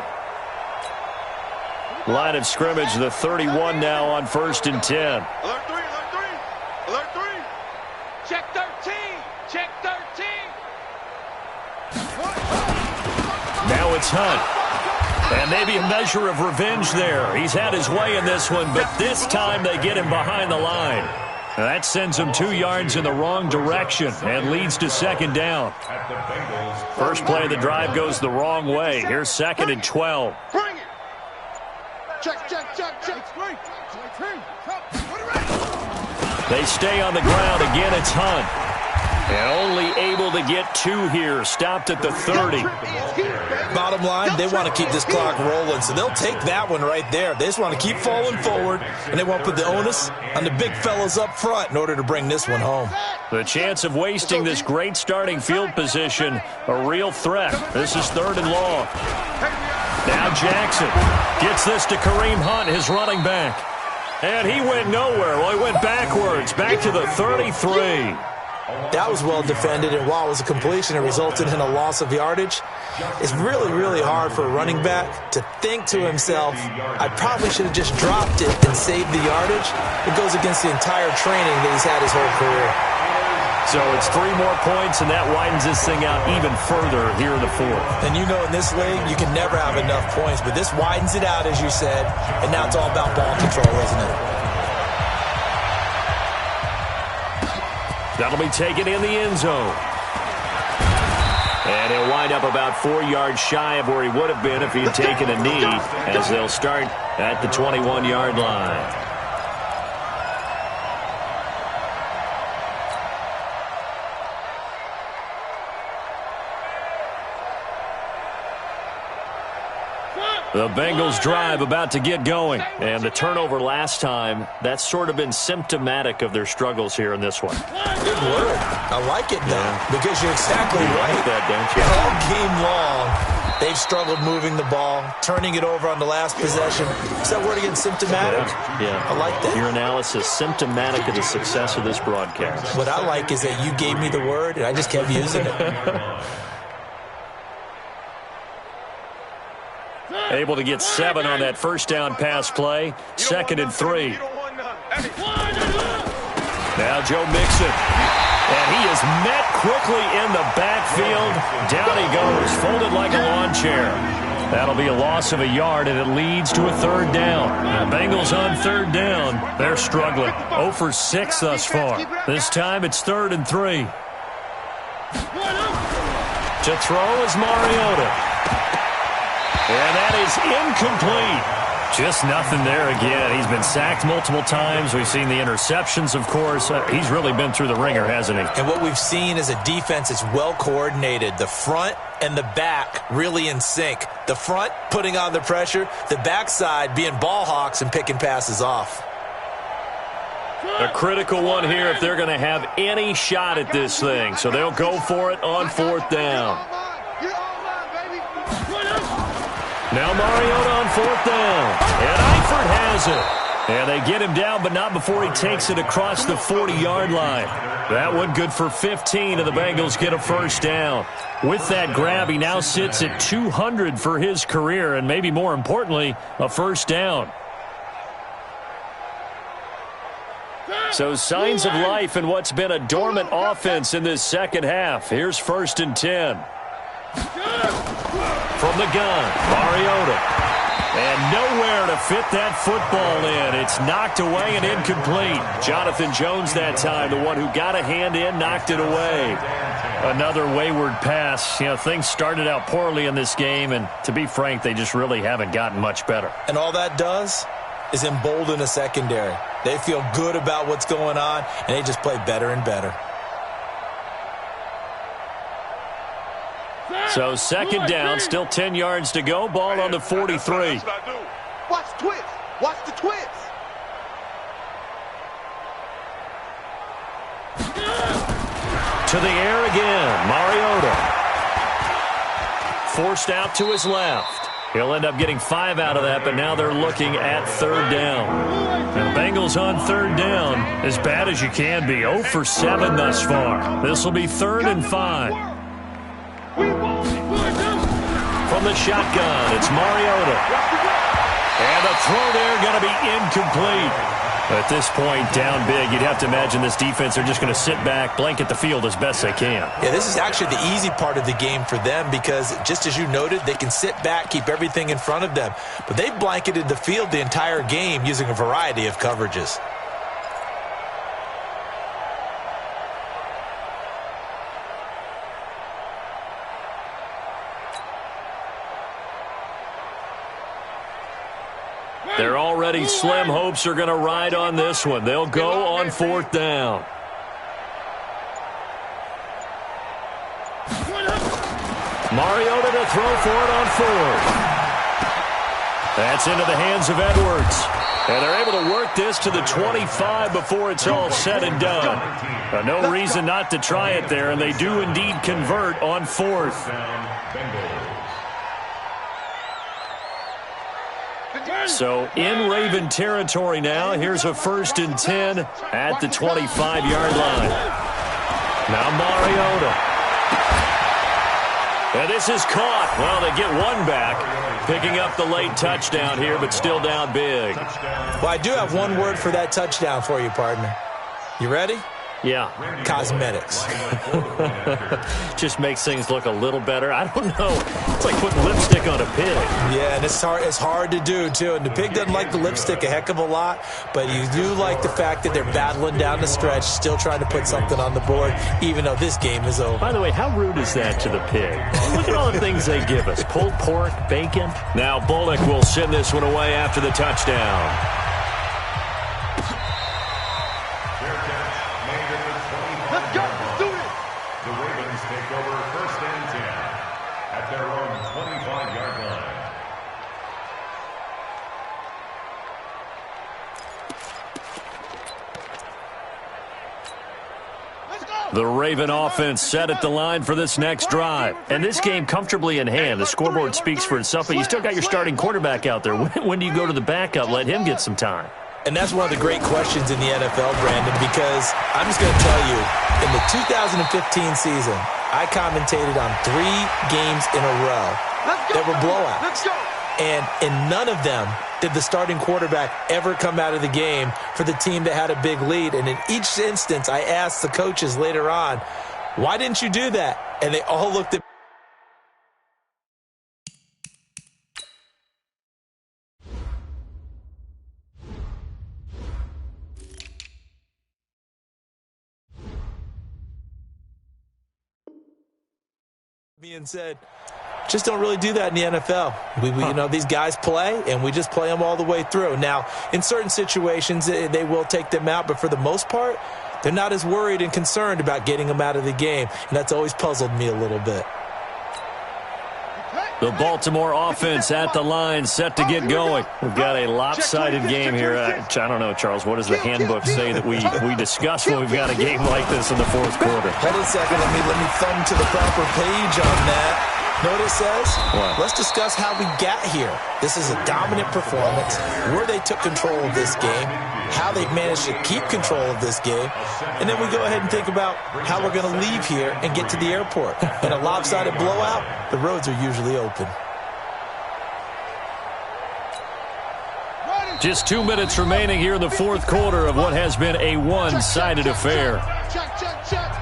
Line of scrimmage, the 31 now on first and 10. Alert 3, alert 3, alert 3. Check 13, check 13. Now it's Hunt. And maybe a measure of revenge there. He's had his way in this one, but this time they get him behind the line. And that sends him 2 yards in the wrong direction and leads to second down. First play of the drive goes the wrong way. Here's second and 12. Bring it. Check, check, check, check. They stay on the ground. Again, it's Hunt. And only able to get 2 here. Stopped at the 30. Bottom line, they want to keep this clock rolling, so they'll take that one right there. They just want to keep falling forward, and they won't put the onus on the big fellas up front in order to bring this one home. The chance of wasting this great starting field position, a real threat. This is third and long. Now Jackson gets this to Kareem Hunt, his running back. And he went nowhere. Well, he went backwards, back to the 33. That was well defended, and while it was a completion, it resulted in a loss of yardage. It's really, really hard for a running back to think to himself, I probably should have just dropped it and saved the yardage. It goes against the entire training that he's had his whole career. So it's 3 more points, and that widens this thing out even further here in the fourth. And you know in this league, you can never have enough points, but this widens it out, as you said, and now it's all about ball control, isn't it? That'll be taken in the end zone. And he'll wind up about 4 yards shy of where he would have been if he had taken a knee, as they'll start at the 21-yard line. The Bengals drive about to get going. And the turnover last time, that's sort of been symptomatic of their struggles here in this one. Good word. I like it, though, because you're exactly right. Like that, don't you? All game long, they've struggled moving the ball, turning it over on the last possession. Is that word again, symptomatic? Yeah. I like that. Your analysis, symptomatic of the success of this broadcast. What I like is that you gave me the word, and I just kept using it. Able to get 7 on that first down pass play. Second and 3. Now Joe Mixon. And he is met quickly in the backfield. Down he goes, folded like a lawn chair. That'll be a loss of a yard, and it leads to a third down. The Bengals on third down. They're struggling. 0 for 6 thus far. This time it's 3rd and 3. To throw is Mariota. And that is incomplete. Just nothing there again. He's been sacked multiple times. We've seen the interceptions, of course. He's really been through the ringer, hasn't he? And what we've seen is a defense that's well coordinated. The front and the back really in sync. The front putting on the pressure. The backside being ball hawks and picking passes off. A critical one here if they're going to have any shot at this thing. So they'll go for it on 4th down. Now Mariota on 4th down. And Eifert has it. And they get him down, but not before he takes it across the 40-yard line. That one good for 15, and the Bengals get a first down. With that grab, he now sits at 200 for his career, and maybe more importantly, a first down. So signs of life in what's been a dormant offense in this second half. Here's 1st and 10. From the gun, Mariota. And nowhere to fit that football in. It's knocked away and incomplete. Jonathan Jones that time, the one who got a hand in, knocked it away. Another wayward pass. You know, things started out poorly in this game, and to be frank, they just really haven't gotten much better. And all that does is embolden a secondary. They feel good about what's going on, and they just play better and better. So 2nd down, still 10 yards to go. Ball on the 43. Watch twist. Watch the twist. To the air again. Mariota. Forced out to his left. He'll end up getting 5 out of that, but now they're looking at 3rd down. And the Bengals on 3rd down, as bad as you can be. 0 for 7 thus far. This will be 3rd and 5. From the shotgun, it's Mariota. And the throw there going to be incomplete. At this point, down big, you'd have to imagine this defense are just going to sit back, blanket the field as best they can. Yeah, this is actually the easy part of the game for them because, just as you noted, they can sit back, keep everything in front of them. But they've blanketed the field the entire game using a variety of coverages. They're already slim hopes are going to ride on this one. They'll go on 4th down. Mariota to throw for it on 4th. That's into the hands of Edwards. And they're able to work this to the 25 before it's all said and done. No reason not to try it there, and they do indeed convert on 4th. So in Raven territory now. Here's a 1st and 10 at the 25-yard line. Now Mariota. And this is caught. Well, they get one back, picking up the late touchdown here, but still down big. Well, I do have one word for that touchdown for you, partner. You ready? Yeah. Cosmetics. Just makes things look a little better. I don't know. It's like putting lipstick on a pig. Yeah, and it's hard to do, too. And the pig doesn't like the lipstick a heck of a lot, but you do like the fact that they're battling down the stretch, still trying to put something on the board, even though this game is over. By the way, how rude is that to the pig? Look at all the things they give us. Pulled pork, bacon. Now Bullock will send this one away after the touchdown. Let's go. Let's do this. The Ravens take over 1st and 10 at their own 25-yard line. Let's go. The Raven offense set at the line for this next drive. And this game comfortably in hand. The scoreboard speaks for itself, but you still got your starting quarterback out there. When do you go to the backup? Let him get some time. And that's one of the great questions in the NFL, Brandon, because I'm just going to tell you, in the 2015 season, I commentated on 3 games in a row that were blowouts. Let's go. And in none of them did the starting quarterback ever come out of the game for the team that had a big lead. And in each instance, I asked the coaches later on, why didn't you do that? And they all looked at me and said, just don't really do that in the NFL. You know, these guys play, and we just play them all the way through. Now, in certain situations, they will take them out, but for the most part, they're not as worried and concerned about getting them out of the game, and that's always puzzled me a little bit. The Baltimore offense at the line, set to get going. We've got a lopsided game here. I don't know, Charles, what does the handbook say that we discuss when we've got a game like this in the 4th quarter? Hold on a second. Let me thumb to the proper page on that. Know what it says? What? Let's discuss how we got here. This is a dominant performance, where they took control of this game, how they've managed to keep control of this game, and then we go ahead and think about how we're going to leave here and get to the airport. In a lopsided blowout, the roads are usually open. Just 2 minutes remaining here in the fourth quarter of what has been a one-sided affair. Check, check, check.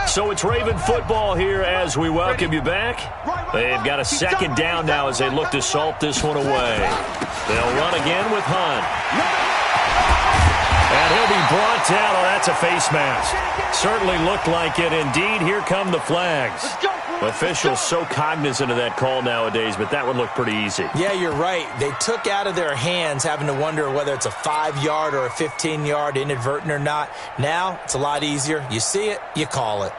So it's Raven football here as we welcome you back. They've got a second down now as they look to salt this one away. They'll run again with Hunt. And he'll be brought down. Oh, that's a face mask. Certainly looked like it. Indeed, here come the flags. Officials so cognizant of that call nowadays, but that would look pretty easy. Yeah, you're right. They took out of their hands having to wonder whether it's a 5-yard or a 15-yard, inadvertent or not. Now, it's a lot easier. You see it, you call it.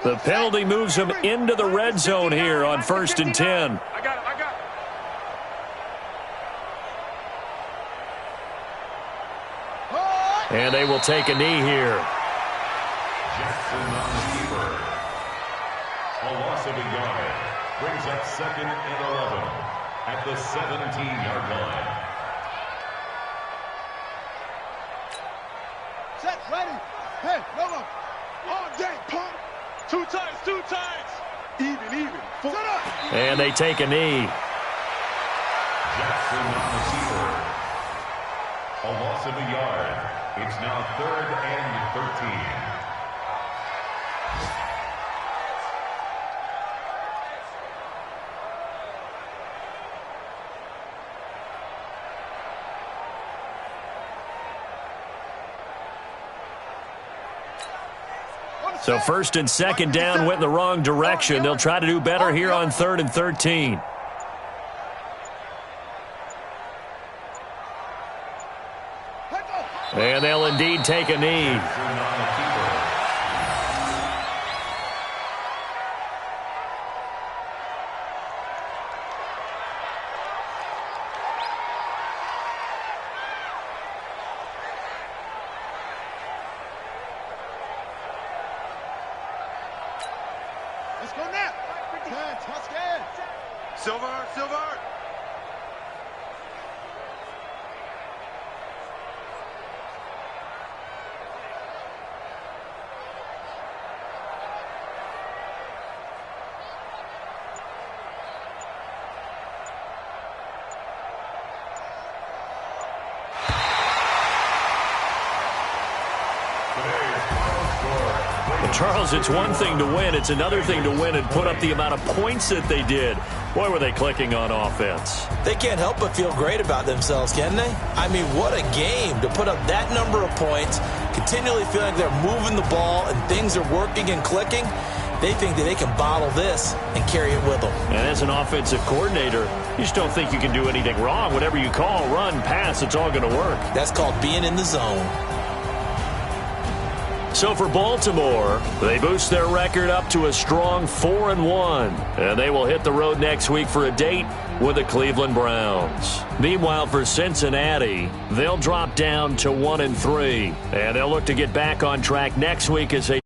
The penalty moves them into the red zone here on 1st and 10. I got it. And they will take a knee here. Jackson on the keeper. A loss of a yard. Brings up 2nd and 11 at the 17-yard line. Set, ready. Hey, no more. All day, pump. Two times. Even. Set up. And they take a knee. Jackson on the keeper. A loss of a yard. It's now 3rd and 13. So 1st and 2nd down went in the wrong direction. They'll try to do better here on 3rd and 13. And they'll indeed take a knee. Let's go now. Touchdown. Silver. Charles, it's one thing to win. It's another thing to win and put up the amount of points that they did. Boy, were they clicking on offense. They can't help but feel great about themselves, can they? I mean, what a game to put up that number of points, continually feeling like they're moving the ball and things are working and clicking. They think that they can bottle this and carry it with them. And as an offensive coordinator, you just don't think you can do anything wrong. Whatever you call, run, pass, it's all going to work. That's called being in the zone. So for Baltimore, they boost their record up to a strong 4-1. And they will hit the road next week for a date with the Cleveland Browns. Meanwhile, for Cincinnati, they'll drop down to 1-3. And they'll look to get back on track next week as they